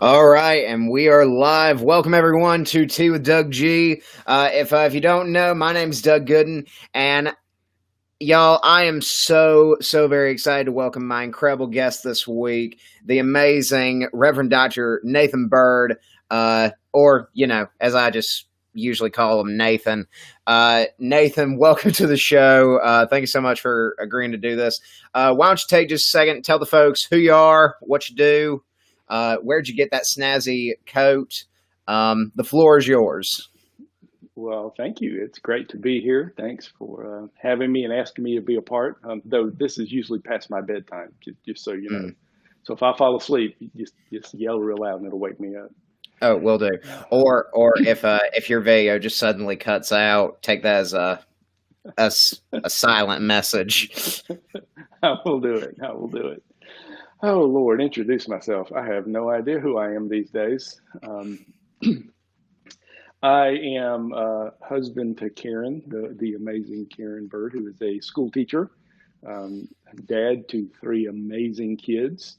All right, and we are live. Welcome everyone to Tea with Doug G. If you don't know, my name's Doug Gooden, and y'all, I am so very excited to welcome my incredible guest this week, the amazing Reverend Dr. Nathan Byrd, or as I just usually call him, Nathan. Nathan, welcome to the show. Thank you so much for agreeing to do this. Why don't you take just a second and tell the folks who you are, what you do. Where'd you get that snazzy coat? The floor is yours. Well, thank you. It's great to be here. Thanks for having me and asking me to be a part. Though this is usually past my bedtime, just so you know. So if I fall asleep, just yell real loud and it'll wake me up. Oh, will do. Or if your video just suddenly cuts out, take that as a silent message. I will do it. I will do it. Oh, Lord, introduce myself. I have no idea who I am these days. I am husband to Karen, the amazing Karen Byrd, who is a school teacher, dad to three amazing kids,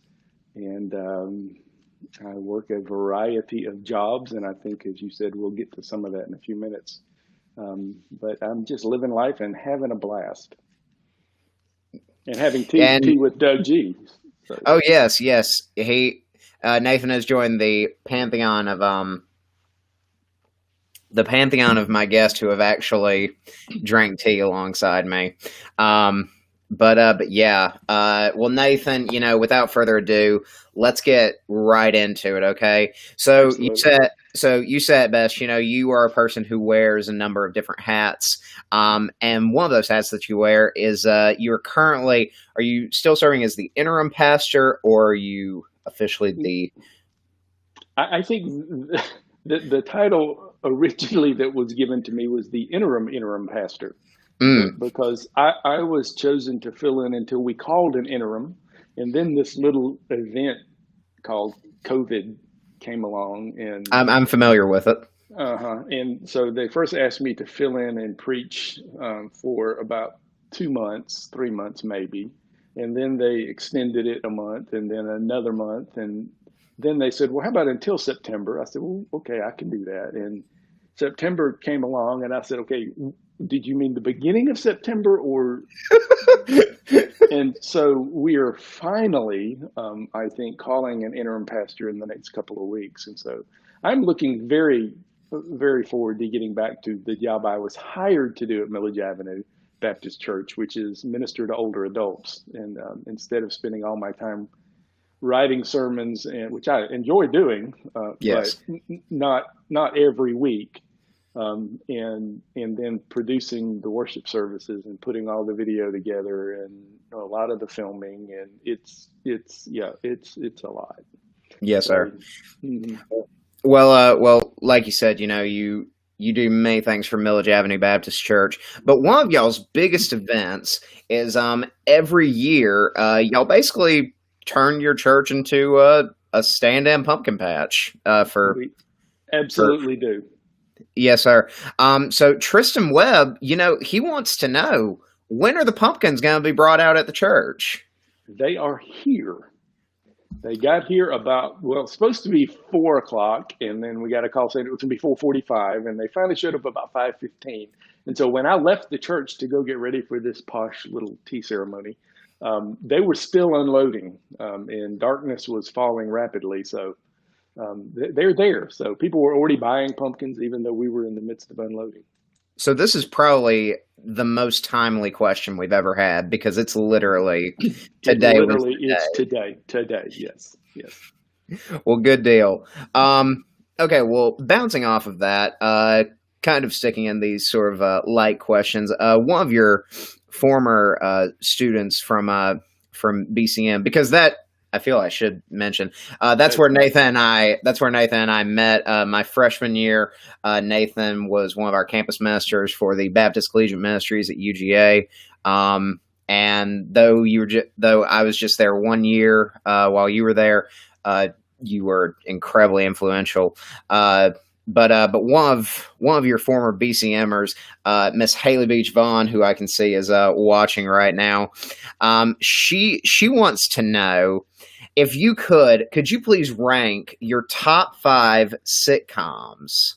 and I work a variety of jobs, and I think, as you said, we'll get to some of that in a few minutes. But I'm just living life and having a blast, and having tea with Doug G. So. Oh yes. Nathan has joined the pantheon of my guests who have actually drank tea alongside me. But yeah. Well, Nathan, without further ado, let's get right into it. Okay. So Absolutely. you said it best. You are a person who wears a number of different hats. And one of those hats that you wear is are you still serving as the interim pastor, or are you officially the? I think the title originally that was given to me was the interim pastor, because I was chosen to fill in until we called an interim, and then this little event called COVID came along, and I'm familiar with it. And so they first asked me to fill in and preach for about 2 months, 3 months maybe, and then they extended it a month, and then another month, and then they said, well, how about until September? I said, well, okay, I can do that. And September came along, and I said, okay, did you mean the beginning of September or? And so we are finally, I think, calling an interim pastor in the next couple of weeks. And so I'm looking very, very forward to getting back to the job I was hired to do at Millage Avenue Baptist Church, which is minister to older adults. And instead of spending all my time writing sermons, and which I enjoy doing, Yes. but not every week, and then producing the worship services and putting all the video together and a lot of the filming, and it's a lot. Yes, So, sir. mhm. Well, like you said, you do many things for Millage Avenue Baptist Church, but one of y'all's biggest events is every year y'all basically turn your church into a stand-in pumpkin patch We for absolutely do. yes, sir. So Tristan Webb, he wants to know, when are the pumpkins going to be brought out at the church? They are here. They got here it's supposed to be 4 o'clock, and then we got a call saying it was going to be 4:45, and they finally showed up about 5:15. And so when I left the church to go get ready for this posh little tea ceremony, they were still unloading, and darkness was falling rapidly. So they're there. So people were already buying pumpkins, even though we were in the midst of unloading. So this is probably the most timely question we've ever had, because it's literally It today was literally the is day. today. Yes, yes. Well, good deal. Okay, well, bouncing off of that, kind of sticking in these sort of light questions. One of your former students from BCM, because that I feel I should mention. That's where That's right. Nathan and I. That's where Nathan and I met. My freshman year, Nathan was one of our campus ministers for the Baptist Collegiate Ministries at UGA. And though I was just there 1 year while you were there, you were incredibly influential. But one of your former BCMers, Miss Haley Beach Vaughn, who I can see is watching right now, she wants to know, if you could you please rank your top 5 sitcoms?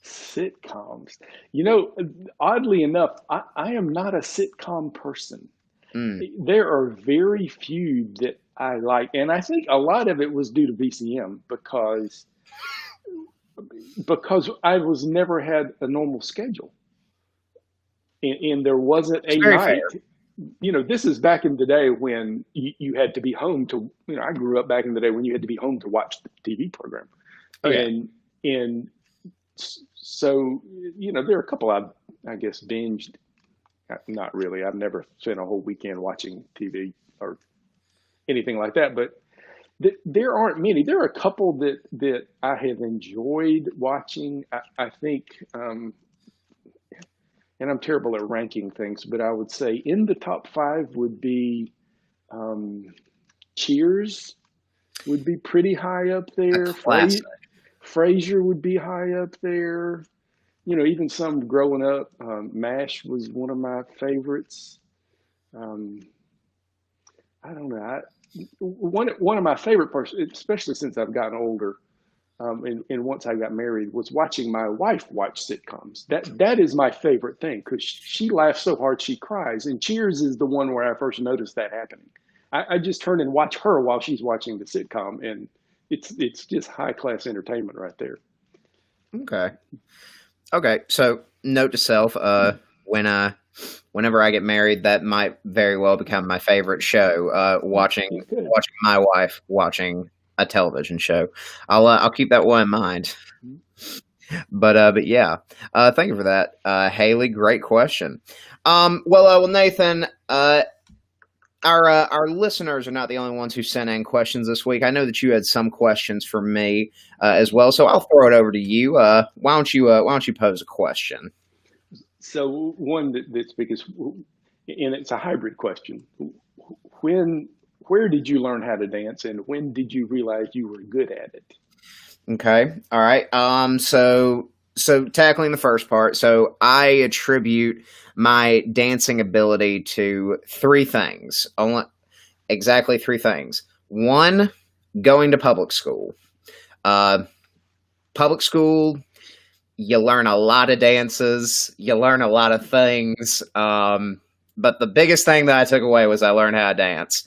Sitcoms. You know, oddly enough, I am not a sitcom person. Mm, There are very few that I like, and I think a lot of it was due to VCM because I was never had a normal schedule, and there wasn't it's a very fair. night. You know, this is back in the day when you had to be home to. You know, I grew up back in the day when you had to be home to watch the TV program, Oh yeah. and so there are a couple I guess binged. Not really. I've never spent a whole weekend watching TV or anything like that, but there aren't many. There are a couple that I have enjoyed watching. I think, and I'm terrible at ranking things, but I would say in the top five would be um, Cheers would be pretty high up A there. classic. Frasier would be high up there. You know, even some growing up, MASH was one of my favorites. Um, I don't know. One of my favorite parts, especially since I've gotten older, and once I got married, was watching my wife watch sitcoms. That is my favorite thing because she laughs so hard she cries. And Cheers is the one where I first noticed that happening. I just turn and watch her while she's watching the sitcom, and it's just high class entertainment right there. Okay. Okay. So note to self, when whenever I get married, that might very well become my favorite show. Good. Watching my wife watching a television show. I'll keep that one in mind. But yeah, thank you for that, Haley. Great question. Well, Nathan. Our listeners are not the only ones who sent in questions this week. I know that you had some questions for me as well, so I'll throw it over to you. Why don't you pose a question? So one that's because, and it's a hybrid question. When, where did you learn how to dance, and when did you realize you were good at it? Okay. All right. So tackling the first part. So I attribute my dancing ability to three things. Only exactly three things. One, going to public school. Uh, Public school, you learn a lot of dances. You learn a lot of things. But the biggest thing that I took away was I learned how to dance.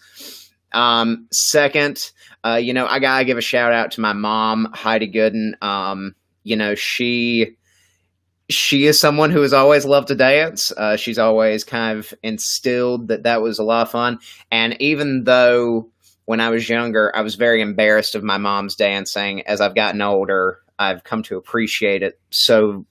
Second, I gotta give a shout out to my mom, Heidi Gooden. You know, she is someone who has always loved to dance. She's always kind of instilled that that was a lot of fun. And even though when I was younger, I was very embarrassed of my mom's dancing, as I've gotten older, I've come to appreciate it so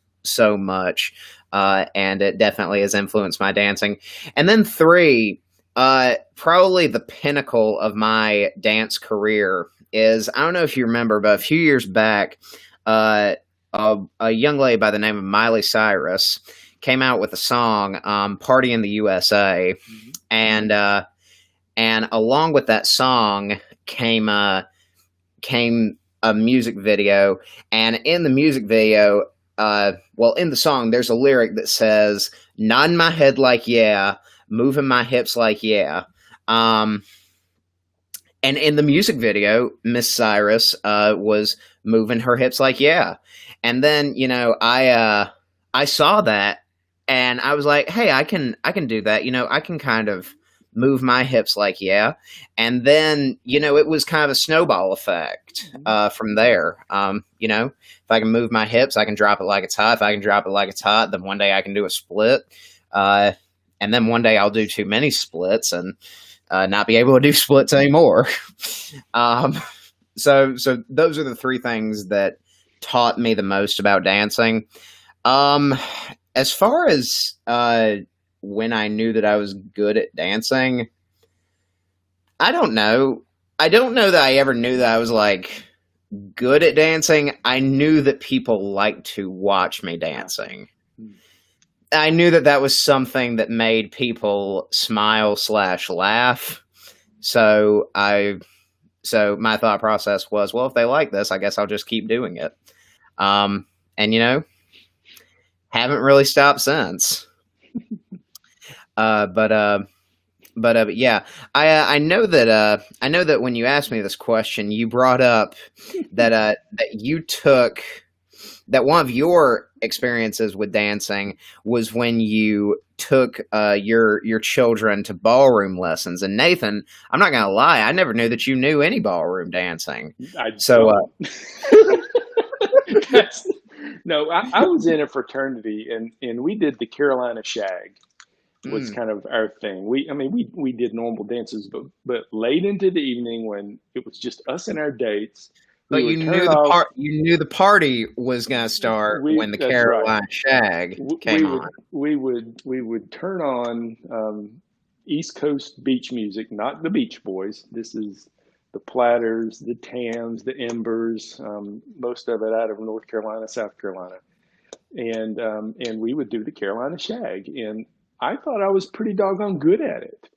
much. And it definitely has influenced my dancing. And then three, probably the pinnacle of my dance career is, I don't know if you remember, but a few years back, uh, a young lady by the name of Miley Cyrus came out with a song, "Party in the USA," Mhm. and and along with that song came a music video, and in the music video, in the song, there's a lyric that says, "Nodding my head like yeah, moving my hips like yeah." Um, and in the music video, Miss Cyrus was moving her hips like yeah. And then I saw that and I was like, hey, I can do that. I can kind of move my hips like yeah. And then it was kind of a snowball effect Mhm. from there. If I can move my hips, I can drop it like it's hot. If I can drop it like it's hot, then one day I can do a split. Uh, and then one day I'll do too many splits and not be able to do splits anymore. um, so those are the three things that taught me the most about dancing. Um, as far as when I knew that I was good at dancing, I don't know. I don't know that I ever knew that I was like good at dancing. I knew that people liked to watch me Ah, dancing. mm, I knew that that was something that made people smile slash laugh. So so my thought process was, well, if they like this, I guess I'll just keep doing it. Um, and haven't really stopped since. But But yeah, I know that when you asked me this question, you brought up that you took that one of your experiences with dancing was when you took your children to ballroom lessons. And Nathan, I'm not gonna lie, I never knew that you knew any ballroom dancing. I So don't. That's, no, I was in a fraternity, and we did the Carolina Shag was mm, kind of our thing. We did normal dances, but late into the evening when it was just us and our dates, we but would turn off. you knew the party was gonna start when the That's right. Carolina Shag We came on. would we would turn on East Coast beach music, not the Beach Boys. This is the Platters, the Tams, the Embers, most of it out of North Carolina, South Carolina, and we would do the Carolina Shag, and I thought I was pretty doggone good at it.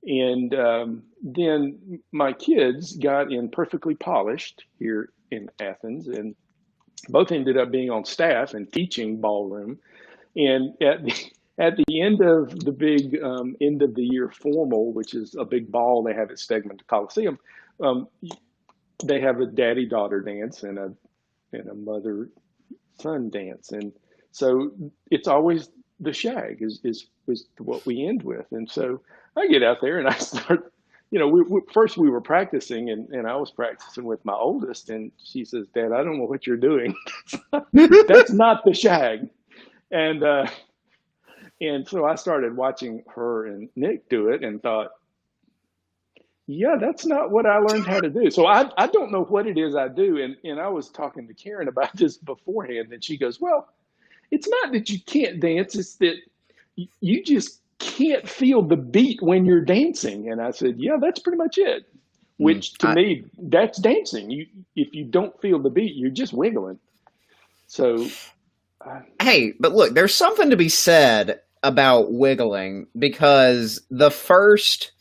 And then my kids got in perfectly polished here in Athens, and both ended up being on staff and teaching ballroom. And at the end of the big end of the year formal, which is a big ball they have at Stegman Coliseum, um, they have a daddy daughter dance and a mother son dance, and so it's always the shag is what we end with. And so I get out there and I start. First we were practicing, and I was practicing with my oldest, and she says, "Dad, I don't know what you're doing. That's not the shag." And and so I started watching her and Nick do it and thought, yeah, that's not what I learned how to do. So I don't know what it is I do. And I was talking to Karen about this beforehand, and she goes, well, it's not that you can't dance, it's that you just can't feel the beat when you're dancing. And I said, yeah, that's pretty much it. Mm, Which to me, that's dancing. If you don't feel the beat, you're just wiggling. So, hey, but look, there's something to be said about wiggling because the first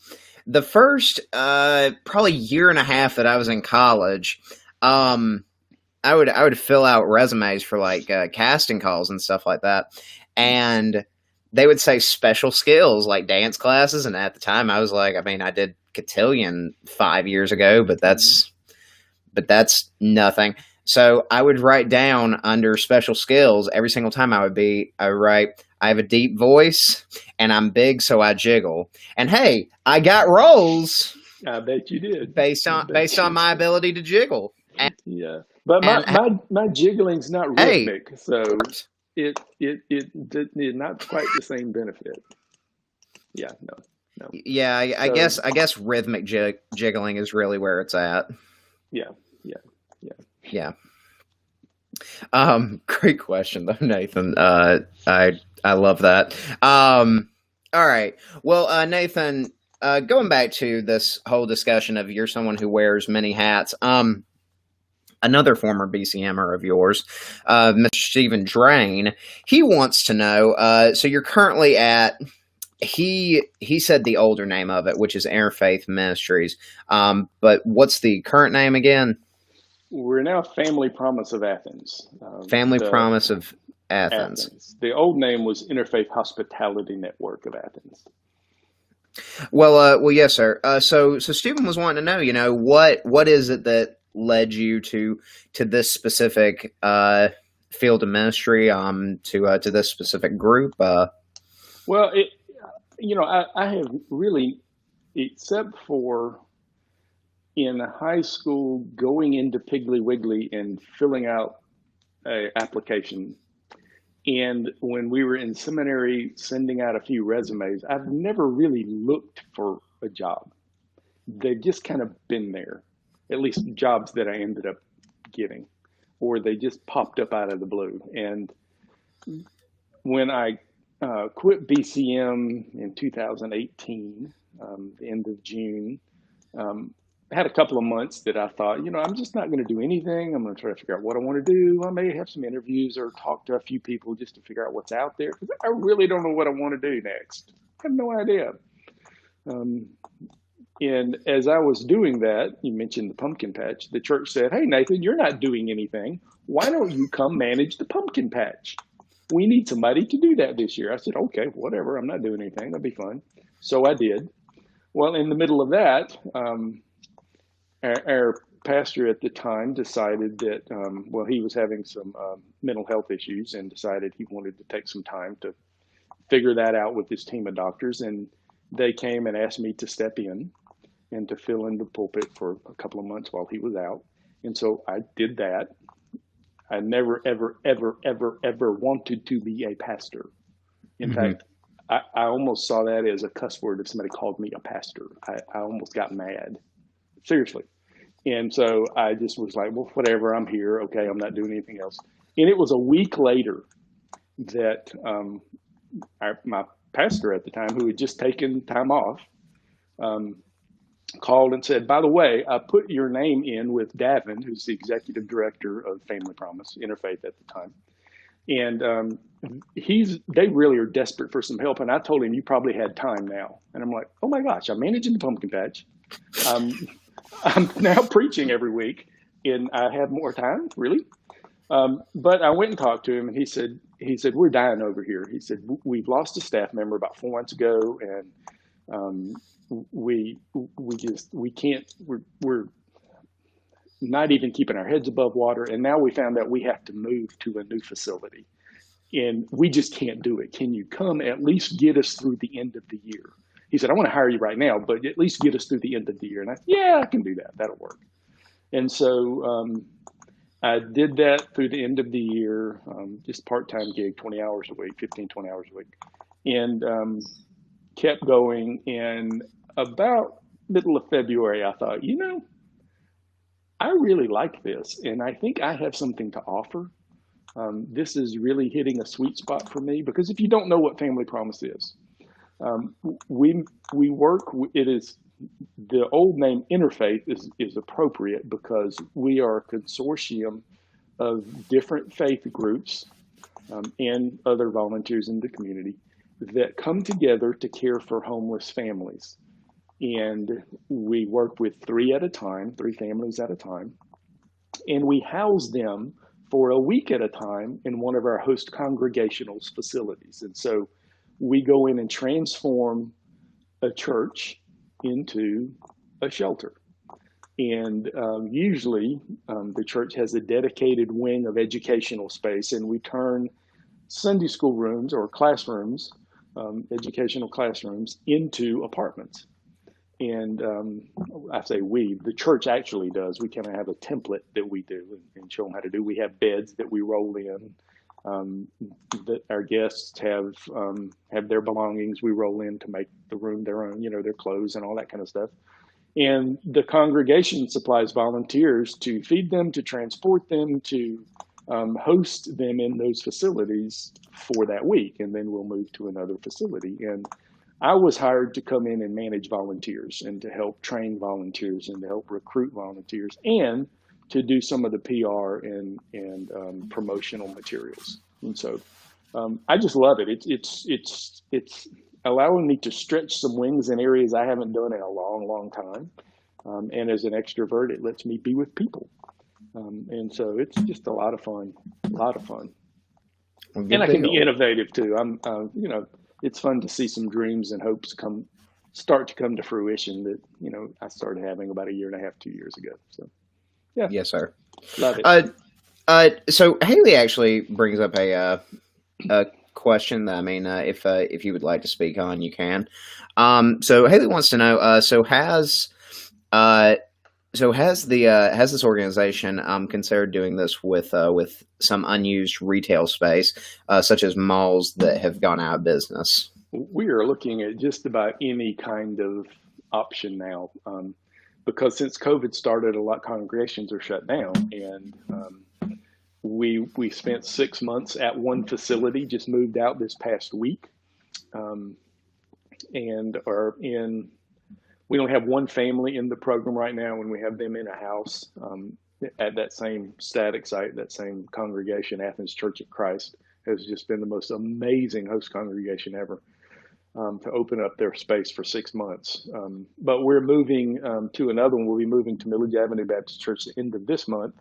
probably year and a half that I was in college, um, I would fill out resumes for like casting calls and stuff like that, and they would say special skills like dance classes, and at the time I was like, I mean, I did cotillion 5 years ago, but that's nothing. So I would write down under special skills every single time I would write, I have a deep voice and I'm big, so I jiggle. And hey, I got roles I bet you did. based I on bet based on you. my ability to jiggle. Yeah, but my And my jiggling's not hey, rhythmic, so it not quite the same benefit. Yeah, no, no. yeah, So I guess rhythmic jiggling is really where it's at. yeah, yeah, yeah. Yeah. Great question though, Nathan. I love that. All right. Well, Nathan, going back to this whole discussion of you're someone who wears many hats. Another former BCMer of yours, Mr. Stephen Drain, he wants to know. So you're currently at he said the older name of it, which is Interfaith Ministries. But what's the current name again? We're now Family Promise of Athens. Family The Promise of Athens. Athens. The old name was Interfaith Hospitality Network of Athens. Well, yes, sir. So Stephen was wanting to know, what is it that led you to this specific field of ministry, to this specific group? Well, I have really, except for in high school, going into Piggly Wiggly and filling out a application. And when we were in seminary, sending out a few resumes, I've never really looked for a job. They've just kind of been there, at least jobs that I ended up getting, or they just popped up out of the blue. And when I quit BCM in 2018, the end of June, had a couple of months that I thought, I'm just not going to do anything. I'm going to try to figure out what I want to do. I may have some interviews or talk to a few people just to figure out what's out there, because I really don't know what I want to do next. I have no idea. Um, and as I was doing that, you mentioned the pumpkin patch. The church said, hey, Nathan, you're not doing anything. Why don't you come manage the pumpkin patch? We need somebody to do that this year. I said, okay, whatever. I'm not doing anything. That'll be fun. So I did. Well, in the middle of that, our pastor at the time decided that, well, he was having some mental health issues and decided he wanted to take some time to figure that out with his team of doctors. And they came and asked me to step in and to fill in the pulpit for a couple of months while he was out. And so I did that. I never, ever, ever, ever, ever wanted to be a pastor. In Hmm. fact, I almost saw that as a cuss word if somebody called me a pastor. I almost got mad. Seriously. And so I just was like, well, whatever, I'm here. Okay, I'm not doing anything else. And it was a week later that my pastor at the time, who had just taken time off, um, called and said, by the way, I put your name in with Davin, who's the executive director of Family Promise Interfaith at the time. And they really are desperate for some help. And I told him, you probably had time now. And I'm like, oh my gosh, I'm managing the pumpkin patch. Um, I'm now preaching every week and I have more time, really. But I went and talked to him, and he said, we're dying over here. He said, we've lost a staff member about 4 months ago, and um, we can't, we're not even keeping our heads above water. And now we found out we have to move to a new facility, and we just can't do it. Can you come at least get us through the end of the year? He said, I want to hire you right now, but at least get us through the end of the year. And I said, yeah, I can do that. That'll work. And so I did that through the end of the year, just part-time gig, 20 hours a week, 15, 20 hours a week, and kept going. And about middle of February, I thought, I really like this, and I think I have something to offer. This is really hitting a sweet spot for me, because if you don't know what Family Promise is, um, we we work. It is the old name Interfaith is appropriate because we are a consortium of different faith groups and other volunteers in the community that come together to care for homeless families. And we work with three at a time, three families at a time, and we house them for a week at a time in one of our host congregational facilities. And so we go in and transform a church into a shelter. And usually the church has a dedicated wing of educational space, and we turn Sunday school rooms or classrooms, educational classrooms, into apartments. And I say we, the church actually does. We kind of have a template that we do and show them how to do. We have beds that we roll in. That our guests have their belongings. We roll in to make the room their own, their clothes and all that kind of stuff. And the congregation supplies volunteers to feed them, to transport them, to host them in those facilities for that week. And then we'll move to another facility. And I was hired to come in and manage volunteers and to help train volunteers and to help recruit volunteers and to do some of the PR and promotional materials. And so I just love it. It's allowing me to stretch some wings in areas I haven't done in a long, long time. And as an extrovert, it lets me be with people. And so it's just a lot of fun, a lot of fun. Well, And good I can be deal. innovative too. It's fun to see some dreams and hopes start to come to fruition that, I started having about a year and a half, 2 years ago. So yeah, Yes, sir. love it. Uh, so Haley actually brings up a question that, I mean, if you would like to speak on, you can. So Haley wants to know. Uh, has this organization considered doing this with some unused retail space, such as malls that have gone out of business? We are looking at just about any kind of option now, because since COVID started, a lot of congregations are shut down, and we spent 6 months at one facility, just moved out this past week, um, and are in. We don't have one family in the program right now, and we have them in a house at that same static site, that same congregation. Athens Church of Christ has just been the most amazing host congregation ever, to open up their space for 6 months. But we're moving to another one. We'll be moving to Millage Avenue Baptist Church at the end of this month.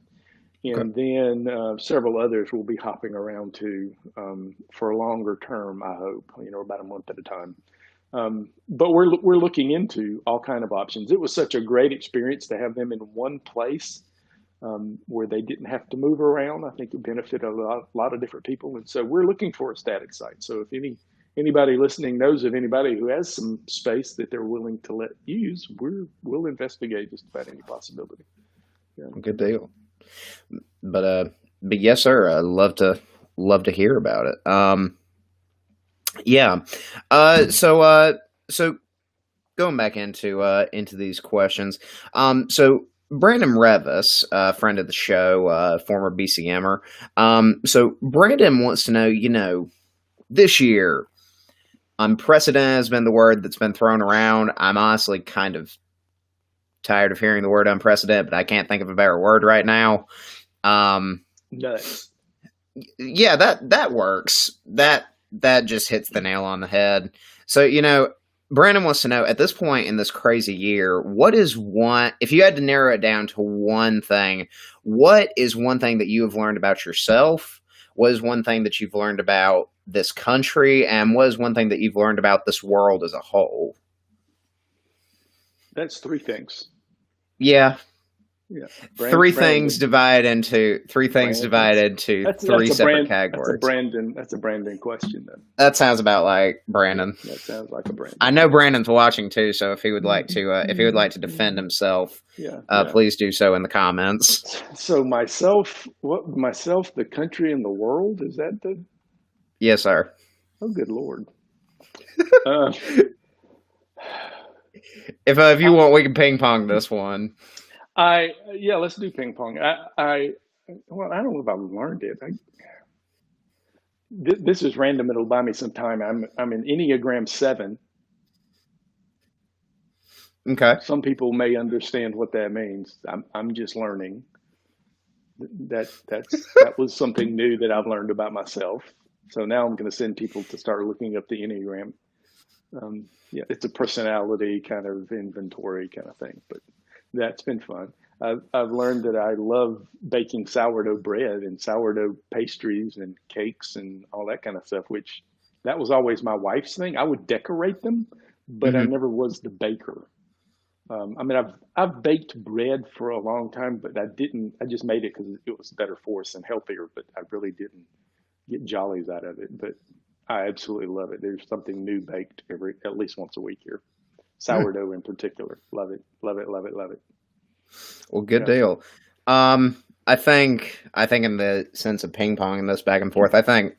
Okay. And then several others will be hopping around to for a longer term, I hope, about a month at a time. But we're looking into all kind of options. It was such a great experience to have them in one place where they didn't have to move around. I think it benefited lot of different people, and so we're looking for a static site. So if anybody listening knows of anybody who has some space that they're willing to let use, we'll investigate just about any possibility. Yeah. Good deal. But yes, sir. I love to hear about it. Yeah. So going back into these questions. So Brandon Revis, friend of the show, former BCMer. So Brandon wants to know, this year, unprecedented has been the word that's been thrown around. I'm honestly kind of tired of hearing the word unprecedented, but I can't think of a better word right now. Nuts. Yeah, that works. That just hits the nail on the head. So, Brandon wants to know, at this point in this crazy year, what is one, if you had to narrow it down to one thing, what is one thing that you have learned about yourself? What is one thing that you've learned about this country? And what is one thing that you've learned about this world as a whole? That's three things. Yeah. Yeah. Three things divided into three separate categories. That's a Brandon question then. That sounds about like Brandon. That sounds like a Brandon. I know Brandon's watching too, so if he would like to defend himself, please do so in the comments. So myself, the country, and the world, is that the? Yes, sir. Oh, good Lord. If you want, we can ping pong this one. Let's do ping pong. I don't know if I've learned it. This is random. It'll buy me some time. I'm an Enneagram 7. Okay. Some people may understand what that means. I'm just learning. That was something new that I've learned about myself. So now I'm going to send people to start looking up the Enneagram. It's a personality kind of inventory kind of thing, but that's been fun. I've learned that I love baking sourdough bread and sourdough pastries and cakes and all that kind of stuff, which that was always my wife's thing. I would decorate them, but I never was the baker. I've baked bread for a long time, but I just made it because it was better for us and healthier, but I really didn't get jollies out of it. But I absolutely love it. There's something new baked at least once a week here. Sourdough in particular. Love it, love it, love it, love it. Well, good deal. I think in the sense of ping ponging this back and forth, I think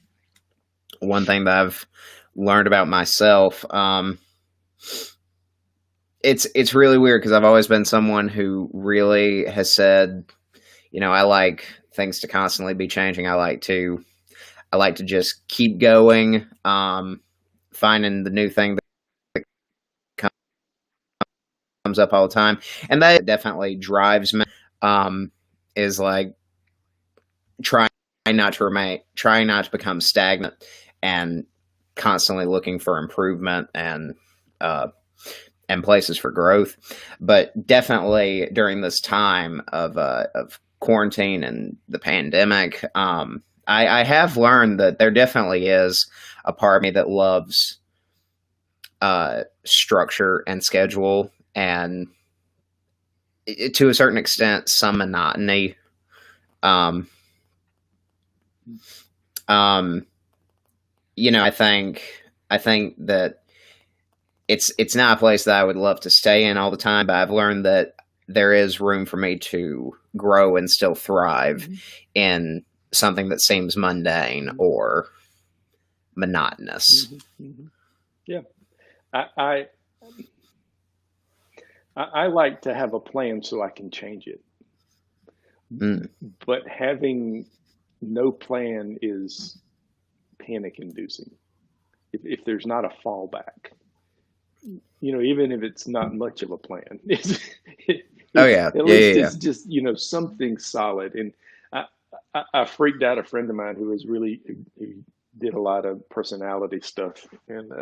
one thing that I've learned about myself, it's really weird because I've always been someone who really has said, I like things to constantly be changing. I like to just keep going, finding the new thing that comes up all the time, and that definitely drives me. Is like trying not to become stagnant, and constantly looking for improvement and places for growth. But definitely during this time of quarantine and the pandemic, I have learned that there definitely is a part of me that loves structure and schedule, and to a certain extent, some monotony. I think that it's not a place that I would love to stay in all the time, but I've learned that there is room for me to grow and still thrive in something that seems mundane or monotonous. Yeah. I like to have a plan so I can change it. But having no plan is panic inducing. If there's not a fallback, even if it's not much of a plan, at least it's just, something solid. And I freaked out a friend of mine who did a lot of personality stuff, and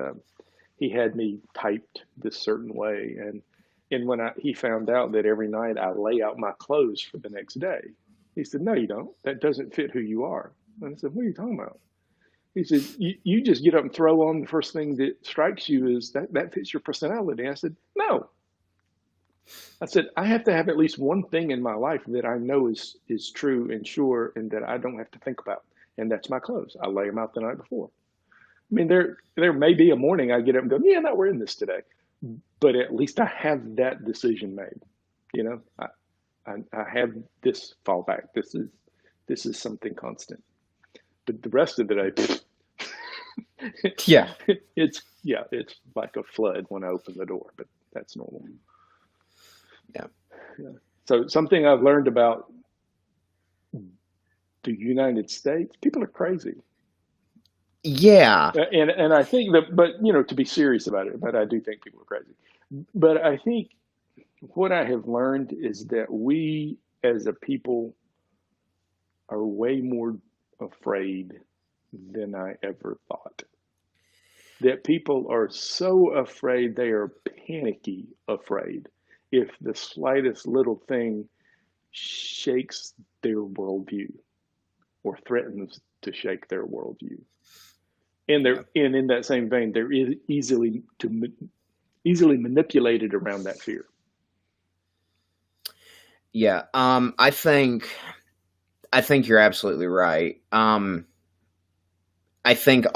he had me typed this certain way, and when he found out that every night I lay out my clothes for the next day, he said, "No, you don't. That doesn't fit who you are." And I said, "What are you talking about?" He said, you just get up and throw on the first thing that strikes you is that fits your personality. I said, no. I said, I have to have at least one thing in my life that I know is true and sure and that I don't have to think about. And that's my clothes. I lay them out the night before. I mean, there may be a morning I get up and go, yeah, I'm not wearing this today. But at least I have that decision made. You know, I have this fallback. This is something constant. But the rest of the day, Yeah. it's like a flood when I open the door, but that's normal. Yeah. Yeah. So something I've learned about the United States, people are crazy. Yeah. And I think that, but to be serious about it, but I do think people are crazy. But I think what I have learned is that we as a people are way more afraid than I ever thought. That people are so afraid, they are panicky afraid. If the slightest little thing shakes their worldview or threatens to shake their worldview. And Yeah. and in that same vein, they're easily manipulated around that fear. Yeah. I think you're absolutely right. I think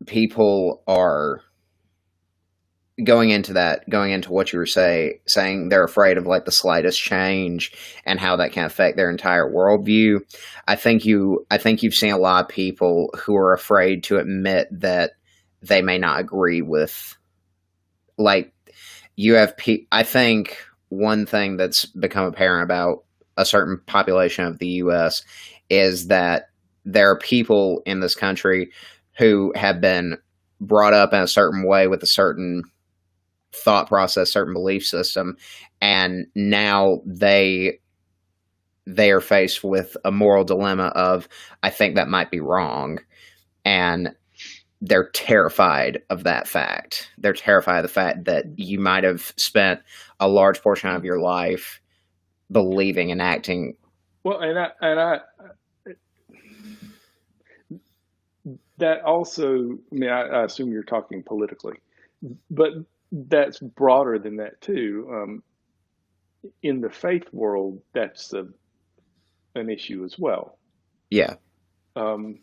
people are going into what you were saying they're afraid of like the slightest change and how that can affect their entire worldview. I think you've seen a lot of people who are afraid to admit that they may not agree with, like, I think one thing that's become apparent about a certain population of the US is that there are people in this country who have been brought up in a certain way with a certain thought process, certain belief system, and now they are faced with a moral dilemma of, I think that might be wrong, and they're terrified of that fact. They're terrified of the fact that you might have spent a large portion of your life believing and acting. Well, and I that also, I mean, I assume you're talking politically, but that's broader than that too. In the faith world, that's an issue as well. Yeah. Um,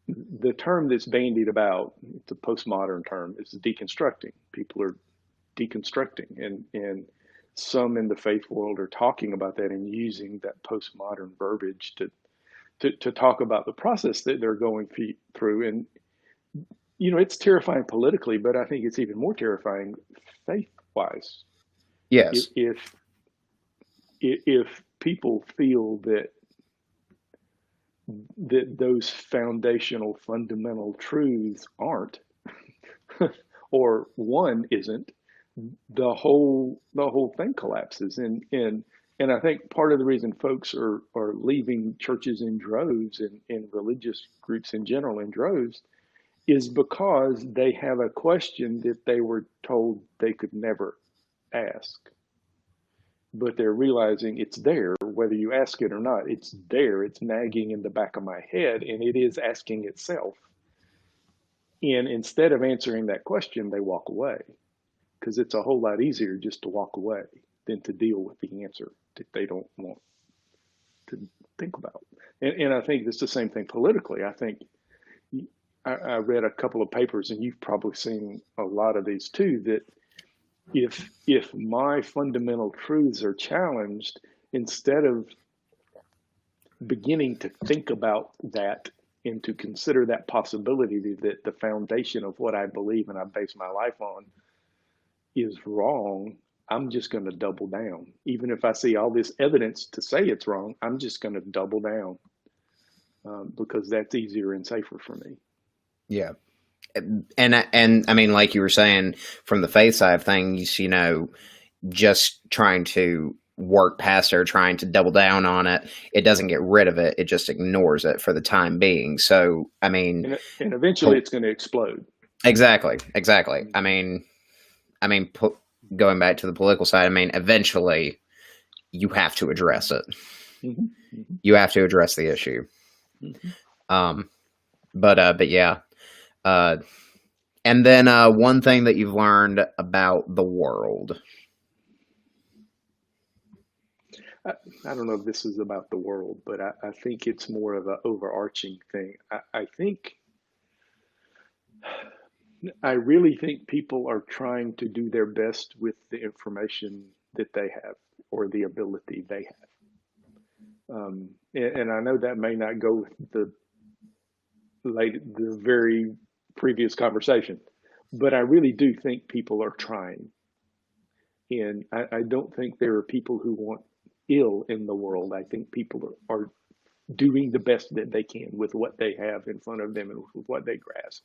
the term that's bandied about, it's a postmodern term, is deconstructing. People are deconstructing, and some in the faith world are talking about that and using that postmodern verbiage to talk about the process that they're going through. And it's terrifying politically, but I think it's even more terrifying faith wise. Yes. If people feel that those foundational fundamental truths aren't, or one isn't, the whole thing collapses. And I think part of the reason folks are leaving churches in droves, and religious groups in general in droves, is because they have a question that they were told they could never ask. But they're realizing it's there, whether you ask it or not, it's there, it's nagging in the back of my head, and it is asking itself. And instead of answering that question, they walk away, because it's a whole lot easier just to walk away than to deal with the answer that they don't want to think about. And I think it's the same thing politically. I think I read a couple of papers, and you've probably seen a lot of these too, that if my fundamental truths are challenged, instead of beginning to think about that and to consider that possibility that the foundation of what I believe and I base my life on is wrong, I'm just going to double down. Even if I see all this evidence to say it's wrong, I'm just going to double down, because that's easier and safer for me. Yeah. And I mean, like you were saying, from the faith side of things, just trying to work past it or trying to double down on it, it doesn't get rid of it. It just ignores it for the time being. So, I mean, and eventually it's going to explode. Exactly. I mean, going back to the political side, I mean, eventually you have to address it. Mm-hmm. Mm-hmm. You have to address the issue. Mhm. Um, but yeah. Uh, and then one thing that you've learned about the world. I, I don't know if this is about the world, but I think it's more of an overarching thing. I think, I really think people are trying to do their best with the information that they have or the ability they have. And I know that may not go with the very previous conversation, but I really do think people are trying. And I don't think there are people who want ill in the world. I think people are doing the best that they can with what they have in front of them and with what they grasp.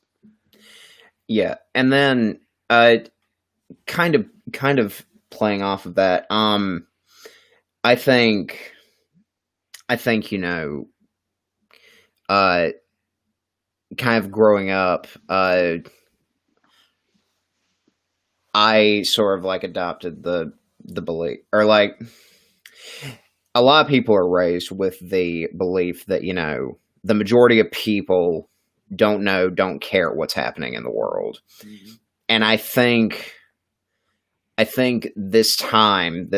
Yeah, and then uh, kind of playing off of that. I think I think uh, kind of growing up, I sort of like adopted the belief, or like a lot of people are raised with the belief that the majority of people don't care what's happening in the world, Mhm. and I think this time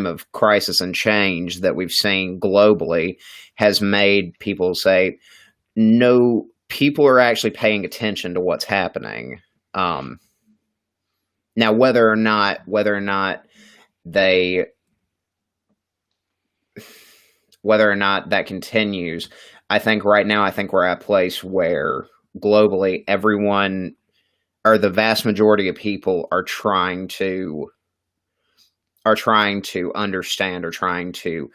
of crisis and change that we've seen globally has made people say, no, people are actually paying attention to what's happening. Um, Now, whether or not they whether or not that continues, I think right now I think we're at a place where globally everyone, or the vast majority of people, are trying to understand, or trying to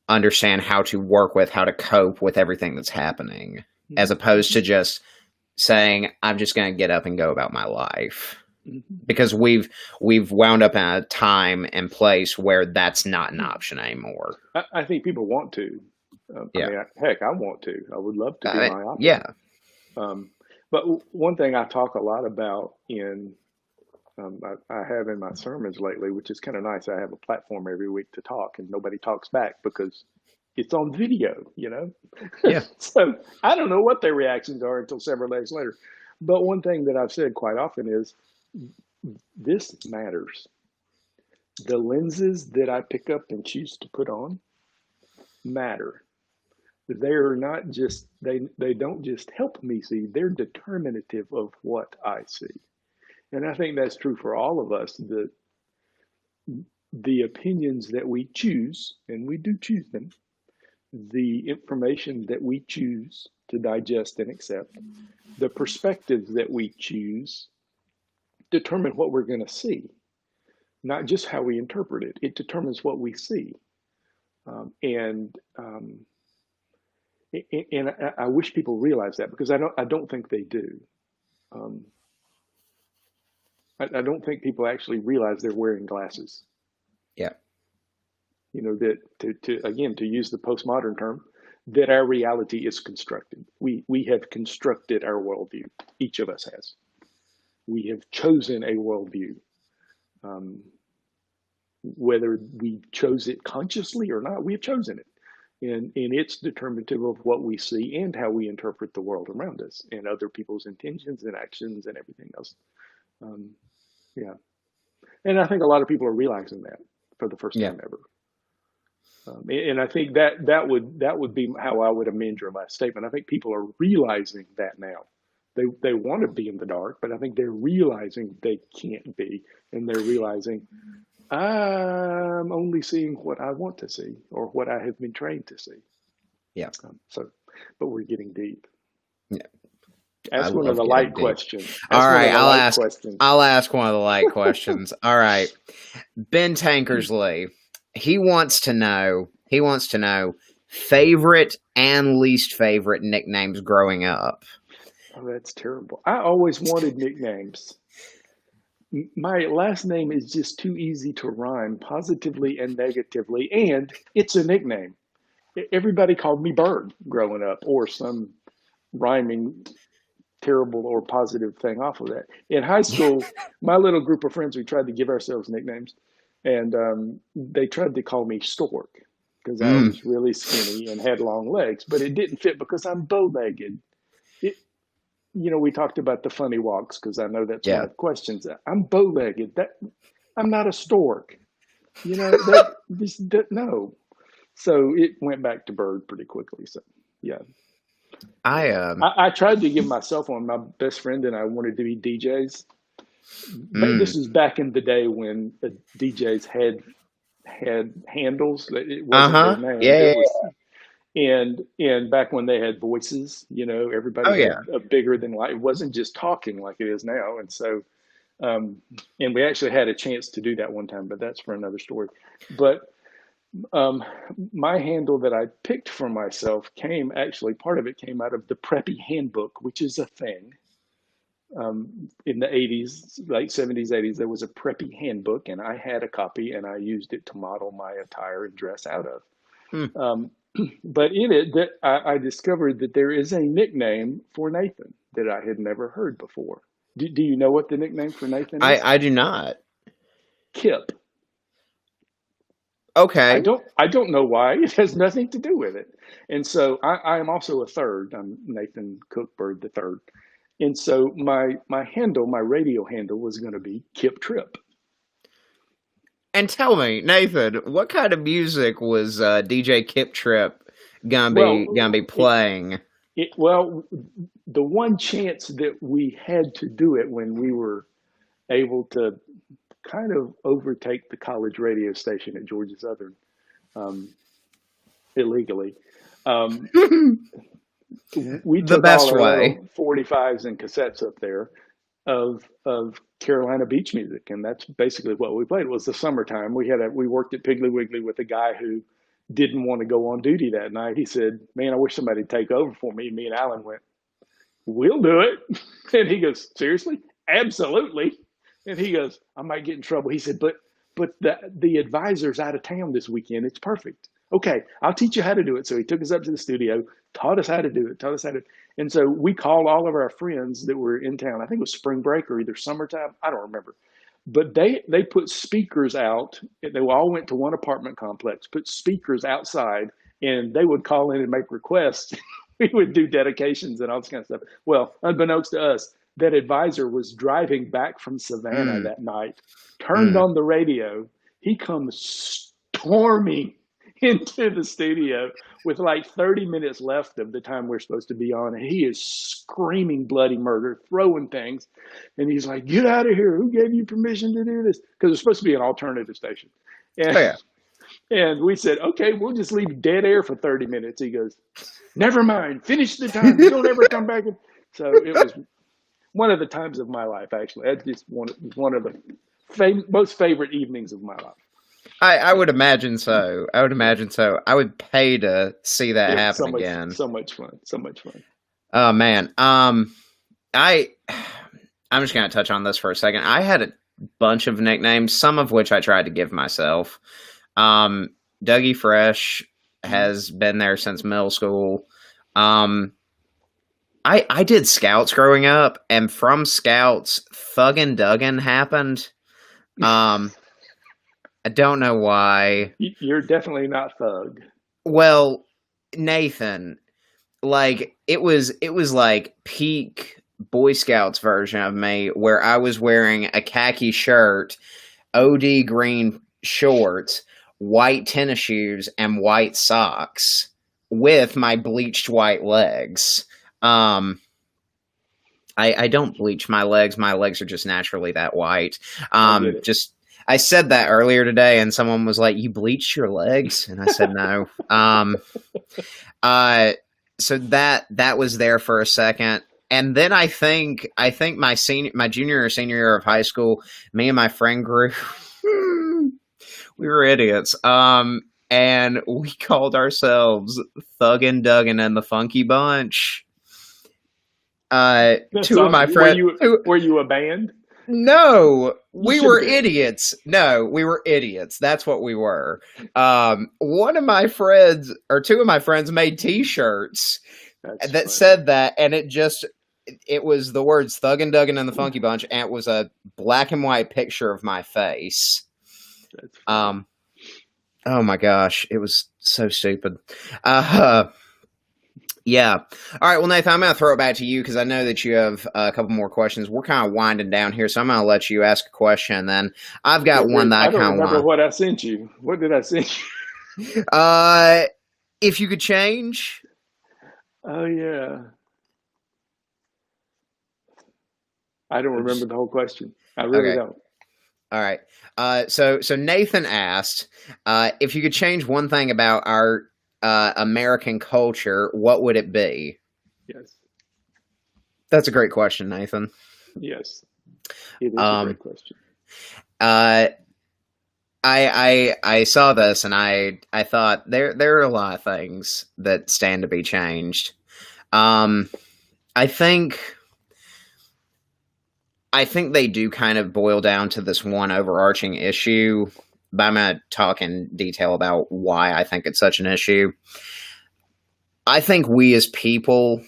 understand how to work with, how to cope with everything that's happening, as Mhm. opposed to just saying, I'm just going to get up and go about my life. Mhm. Because we've wound up in a time and place where that's not an Mhm. option anymore. I think people want to. I Yeah. mean, heck, I want to. I would love to be I, myopic. yeah. Um, but one thing I talk a lot about I have in my sermons lately, which is kind of nice. I have a platform every week to talk, and nobody talks back because it's on video, you know? Yeah. So I don't know what their reactions are until several days later. But one thing that I've said quite often is this matters. The lenses that I pick up and choose to put on matter. They're not just they don't just help me see, they're determinative of what I see. And I think that's true for all of us. The opinions that we choose, and we do choose them, the information that we choose to digest and accept, the perspectives that we choose determine what we're going to see, not just how we interpret it. It determines what we see. And and I wish people realize that because I don't think they do. Um, I don't think people actually realize they're wearing glasses. Yeah. You know, that to again, to use the postmodern term, that our reality is constructed. We have constructed our worldview. Each of us has. We have chosen a worldview. Um, Whether we chose it consciously or not, we have chosen it. And it's determinative of what we see and how we interpret the world around us and other people's intentions and actions and everything else. Um, yeah. And I think a lot of people are realizing that for the first Yeah. time ever. And I think that would be how I would amend your last statement. I think people are realizing that now. They want to be in the dark, but I think they're realizing they can't be, and they're realizing I'm only seeing what I want to see or what I have been trained to see. Yeah. So, but we're getting deep. Yeah. I Ask one of love the getting light deep. questions. All Ask one right, of the I'll light ask. questions. I'll ask one of the light questions. All right, Ben Tankersley. He wants to know favorite and least favorite nicknames growing up. Oh, that's terrible. I always wanted nicknames. My last name is just too easy to rhyme positively and negatively, and it's a nickname. Everybody called me Byrd growing up, or some rhyming terrible or positive thing off of that. In high school, my little group of friends, we tried to give ourselves nicknames, and they tried to call me Stork. because I Mm. was really skinny and had long legs, but it didn't fit because I'm bow-legged. It, we talked about the funny walks because I know that's one Yeah. of the questions. I'm bow-legged. I'm not a stork. That no. So it went back to Byrd pretty quickly. So yeah, I I tried to give myself one. My best friend and I wanted to be DJs. But mm. this was back in the day when the DJs had handles. It wasn't their Uh-huh. name. Yeah, It yeah, was and back when they had voices, yeah. Oh everybody yeah. had a bigger than life. It wasn't just talking like it is now. And so, and we actually had a chance to do that one time, but that's for another story. But um, my handle that I picked for myself part of it came out of the Preppy Handbook, which is a thing. In the 80s, late 70s, 80s, there was a Preppy Handbook, and I had a copy, and I used it to model my attire and dress out of. Hmm. Um, but in it, I discovered that there is a nickname for Nathan that I had never heard before. Do you know what the nickname for Nathan is? I do not. Kip. I Okay. don't I don't know why. It has nothing to do with it. And so I am also a third. I'm Nathan Cook Byrd the third. And so my radio handle was going to be Kip Trip. And tell me, Nathan, what kind of music was DJ Kip Trip gonna Well, be playing? well, the one chance that we had to do it when we were able to kind of overtake the college radio station at Georgia Southern um, illegally. Um, we The took all best our way. little 45s and cassettes up there of Carolina beach music, and that's basically what we played. It was the summertime. We worked at Piggly Wiggly with a guy who didn't want to go on duty that night. He said, "Man, I wish somebody'd take over for me." Me and Alan went, "We'll do it," and he goes, "Seriously, absolutely." And he goes, "I might get in trouble." He said, "But the advisor's out of town this weekend. It's perfect." Okay, I'll teach you how to do it. So he took us up to the studio, taught us how to do it, taught us how to. And so we called all of our friends that were in town. I think it was spring break or either summertime. I don't remember. But they put speakers out. They all went to one apartment complex, put speakers outside, and they would call in and make requests. We would do dedications and all this kind of stuff. Well, unbeknownst to us, that advisor was driving back from Savannah Mm, that night, turned mm. on the radio. He comes storming into the studio with like 30 minutes left of the time we're supposed to be on. And he is screaming bloody murder, throwing things. And he's like, "Get out of here. Who gave you permission to do this?" Because it's supposed to be an alternative station. Oh And, yeah. and we said, "Okay, we'll just leave dead air for 30 minutes." He goes, "Never mind. Finish the time. You don't ever come back." So it was one of the times of my life, actually. That's just one of the most favorite evenings of my life. I would imagine so. I would Yeah. imagine so. I would pay to see that It was happen again. so much fun, so much fun. Oh man. I I'm just gonna touch on this for a second. I had a bunch of nicknames, some of which I tried to give myself. Um, Dougie Fresh Mhm. has been there since middle school. Um, I did scouts growing up, and from scouts, Thuggin' Duggan happened. Um, I don't know why. You're definitely not thug. Well, Nathan, like it was like peak Boy Scouts version of me where I was wearing a khaki shirt, OD green shorts, white tennis shoes, and white socks with my bleached white legs. Um I don't bleach my legs. My legs are just naturally that white. I get it. Just I said that earlier today, and someone was like, "You bleached your legs?" And I said, "No." Uh, so that was there for a second, and then I think my junior or senior year of high school, me and my friend group, we were idiots. And we called ourselves Thuggin' Duggan and the Funky Bunch. That's Two of my awesome. friends. Were you a band? No, You we should were have been. idiots. No, we were idiots. That's what we were. One of my friends, or two of my friends, made T-shirts That's that funny. said that, and it was the words "Thuggin' Duggan" and the Funky Bunch, and it was a black and white picture of my face. That's funny. Um, Oh my gosh, it was so stupid. Uh, yeah. All right. Well, Nathan, I'm going to throw it back to you because I know that you have a couple more questions. We're kind of winding down here, so I'm going to let you ask a question, and then I've got one that I I don't kind of remember want. what I sent you. What did I send you? Uh, if you could change, Oh yeah, I don't remember just the whole question. I really okay. don't. All right. So Nathan asked, if you could change one thing about our American culture, what would it be? Yes, That's a great question, Nathan. yes, it is a Um, great question. uh, I saw this and I thought there are a lot of things that stand to be changed. Um, I think I think they do kind of boil down to this one overarching issue, but I'm going to talk in detail about why I think it's such an issue. I think we as people,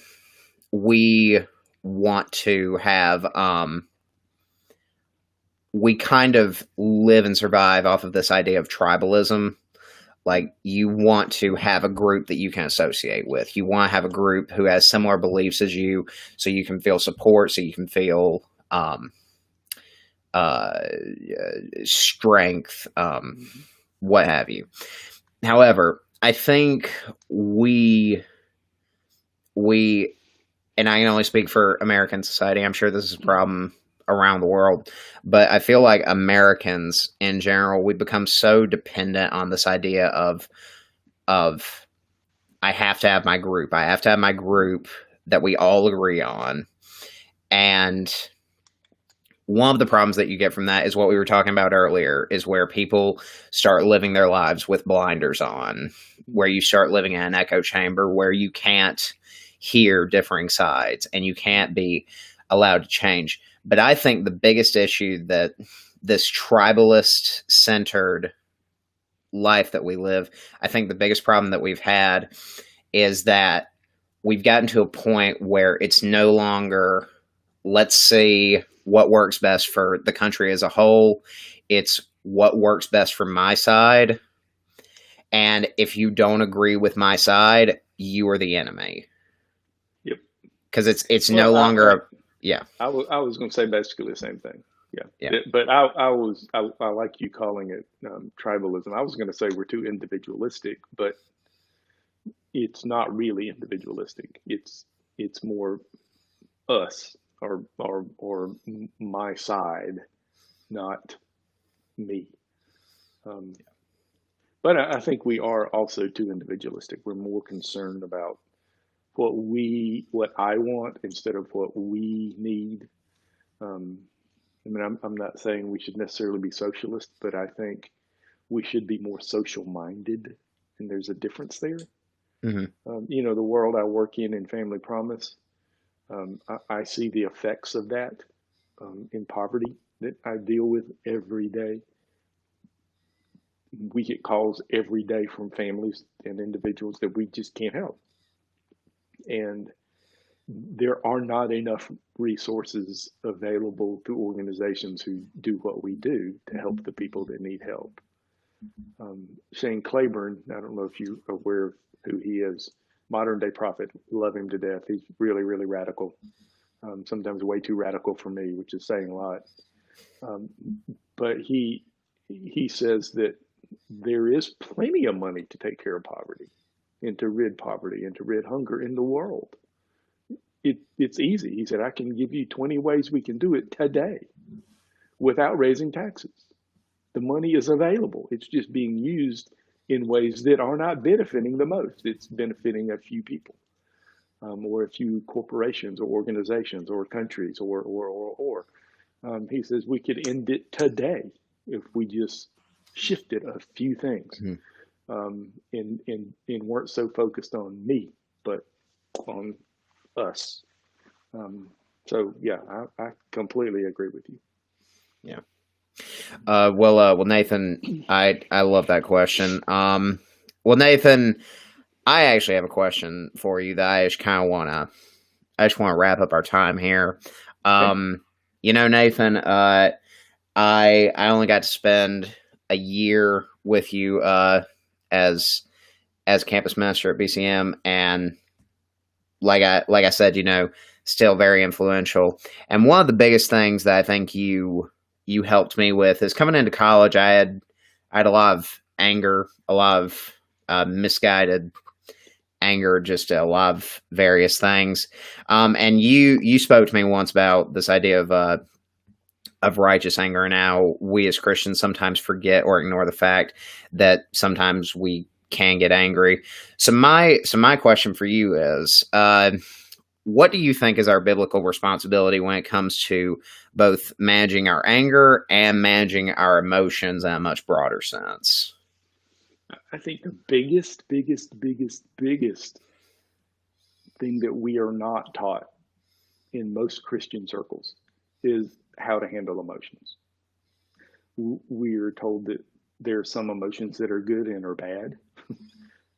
we want to have, we kind of live and survive off of this idea of tribalism. Like, you want to have a group that you can associate with. You want to have a group who has similar beliefs as you, so you can feel support, so you can feel uh, strength, what have you. However, I think we and I can only speak for American society. I'm sure this is a problem around the world, but I feel like Americans in general, we become so dependent on this idea of I have to have my group. I have to have my group that we all agree on. And one of the problems that you get from that is what we were talking about earlier, is where people start living their lives with blinders on, where you start living in an echo chamber where you can't hear differing sides and you can't be allowed to change. But I think the biggest issue that this tribalist centered life that we live, I think the biggest problem that we've had is that we've gotten to a point where it's no longer, let's see what works best for the country as a whole. It's what works best for my side. And if you don't agree with my side, you are the enemy. Yep. Because it's Well, no longer a, yeah, I was going to say basically the same thing. Yeah. yeah. But I like you calling it tribalism. I was going to say we're too individualistic, but it's not really individualistic. It's more us or my side, not me. Um, but I think we are also too individualistic. We're more concerned about what I want instead of what we need. Um, I mean, I'm not saying we should necessarily be socialist, but I think we should be more social minded, and there's a difference there. Hmm. The world I work in Family Promise, I see the effects of that in poverty that I deal with every day. We get calls every day from families and individuals that we just can't help. And there are not enough resources available to organizations who do what we do to help the people that need help. Shane Claiborne, I don't know if you're aware of who he is, modern day prophet, love him to death. He's really, really radical, sometimes way too radical for me, which is saying a lot. Um, but he says that there is plenty of money to take care of poverty and to rid poverty and to rid hunger in the world. It's easy. He said, I can give you 20 ways we can do it today without raising taxes. The money is available. It's just being used in ways that are not benefiting the most. It's benefiting a few people, or a few corporations or organizations or countries or. He says we could end it today if we just shifted a few things, Hmm. and weren't so focused on me, but on us. So yeah, I completely agree with you. Yeah. Well, Nathan, I love that question. Well, Nathan, I actually have a question for you that I just wanna wrap up our time here. Okay. Nathan, I only got to spend a year with you as campus minister at BCM, and like I said, still very influential. And one of the biggest things that I think you helped me with is coming into college. I had a lot of anger, a lot of misguided anger, just a lot of various things. And you spoke to me once about this idea of righteous anger, and how we as Christians sometimes forget or ignore the fact that sometimes we can get angry. So my question for you is, what do you think is our biblical responsibility when it comes to both managing our anger and managing our emotions in a much broader sense? I think the biggest thing that we are not taught in most Christian circles is how to handle emotions. We are told that there are some emotions that are good and are bad,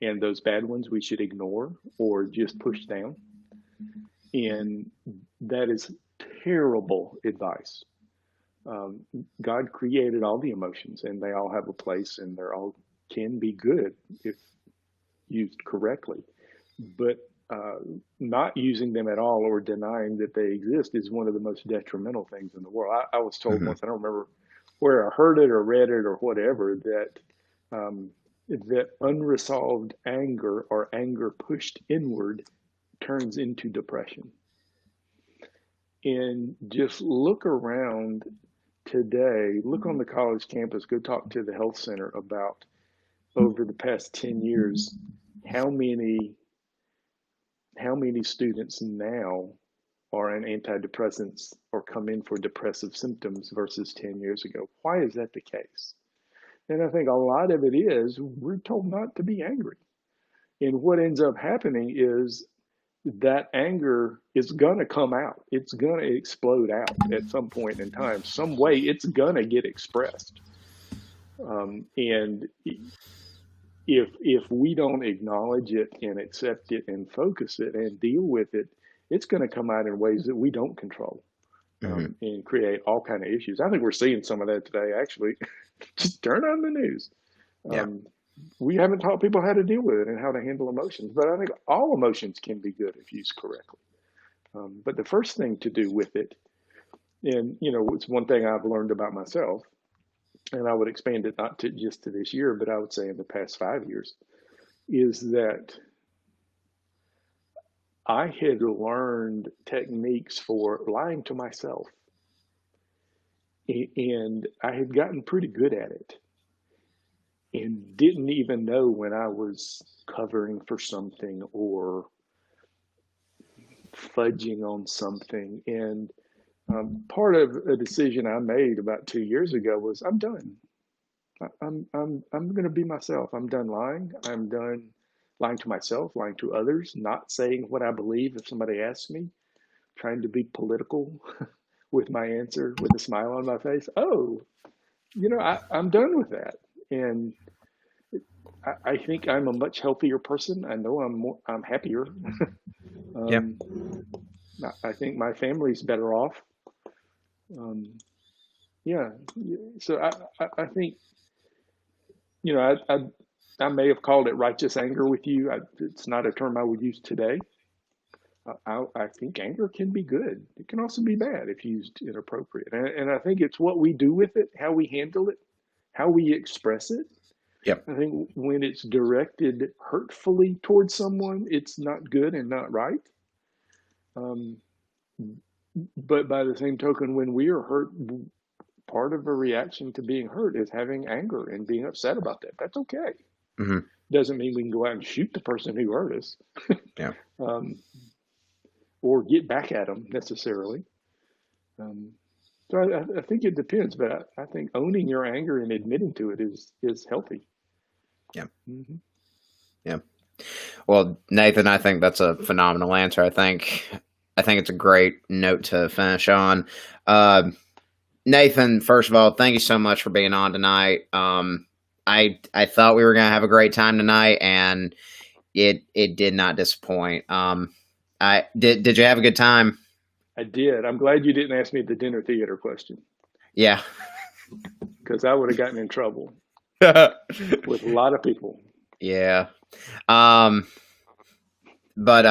and those bad ones we should ignore or just push down. And that is terrible advice. God created all the emotions, and they all have a place, and they're all can be good if used correctly. But not using them at all or denying that they exist is one of the most detrimental things in the world. I was told Mm-hmm. once, I don't remember where I heard it or read it or whatever, that unresolved anger or anger pushed inward turns into depression. And just look around today, look on the college campus, go talk to the health center about over the past 10 years, how many students now are on antidepressants or come in for depressive symptoms versus 10 years ago. Why is that the case? And I think a lot of it is we're told not to be angry. And what ends up happening is that anger is going to come out. It's going to explode out at some point in time. Some way it's going to get expressed. And if we don't acknowledge it and accept it and focus it and deal with it, it's going to come out in ways that we don't control, Mm-hmm. and create all kind of issues. I think we're seeing some of that today, actually. Just turn on the news. Yeah. Um, we haven't taught people how to deal with it and how to handle emotions, but I think all emotions can be good if used correctly. But the first thing to do with it, and it's one thing I've learned about myself, and I would expand it not to just to this year, but I would say in the past 5 years, is that I had learned techniques for lying to myself. And I had gotten pretty good at it and didn't even know when I was covering for something or fudging on something. And part of a decision I made about 2 years ago was I'm done. I'm going to be myself. I'm done lying. I'm done lying to myself, lying to others, not saying what I believe if somebody asks me, trying to be political with my answer with a smile on my face. Oh, I'm done with that. And I think I'm a much healthier person. I know I'm happier. Yeah. um, I think my family's better off. Um, yeah. So I think, you know, I may have called it righteous anger with you. It's not a term I would use today. I think anger can be good. It can also be bad if used inappropriate. And I think it's what we do with it, how we handle it, how we express it. Yep. I think when it's directed hurtfully towards someone, it's not good and not right. Um, but by the same token, when we are hurt, part of a reaction to being hurt is having anger and being upset about that. That's okay. Mm-hmm. Doesn't mean we can go out and shoot the person who hurt us. Yeah. um, or get back at them necessarily. Um, so I think it depends, but I think owning your anger and admitting to it is healthy. Yeah. Mm-hmm. Yeah. Well, Nathan, I think that's a phenomenal answer. I think it's a great note to finish on. Nathan, first of all, thank you so much for being on tonight. I thought we were gonna have a great time tonight, and it did not disappoint. I did you have a good time? I did. I'm glad you didn't ask me the dinner theater question Yeah. because I would have gotten in trouble. with a lot of people. Yeah. Um, but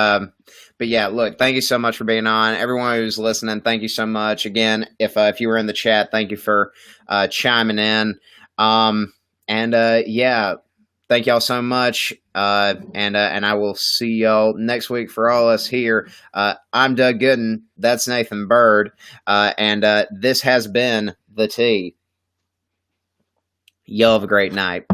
yeah, look, thank you so much for being on. Everyone who's listening, thank you so much. Again, if you were in the chat, thank you for chiming in. And yeah, thank y'all so much. And I will see y'all next week for all us here. I'm Doug Gooden. That's Nathan Byrd. And this has been The Tea. Y'all have a great night.